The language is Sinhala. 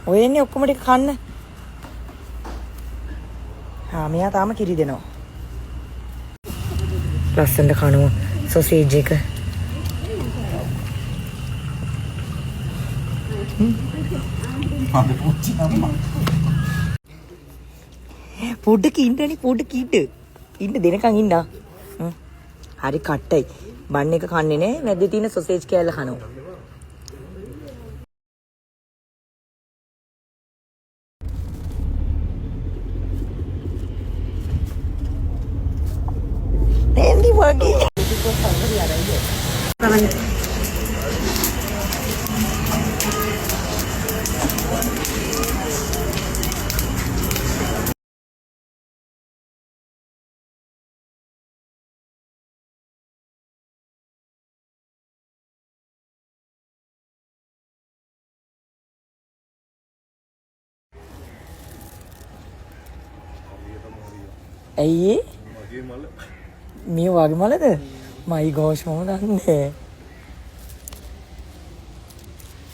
ඔය එන්නේ ඔක්කොම ටික කන්න. මෙයා තාම කිරි දෙනවා. ලස්සනට කනවා සොසේජ් එක. පොඩ්ඩක් ඉන්න දෙනකන් ඉන්න. හරි කට්ටයි. බන් එක කන්නේ නෑ. මැද්දේ තියෙන සොසේජ් කෑල්ල කනවා. Nandy working. ඇයි මේ වගේ මලද? මයි ගෝෂ් මම දන්නේ.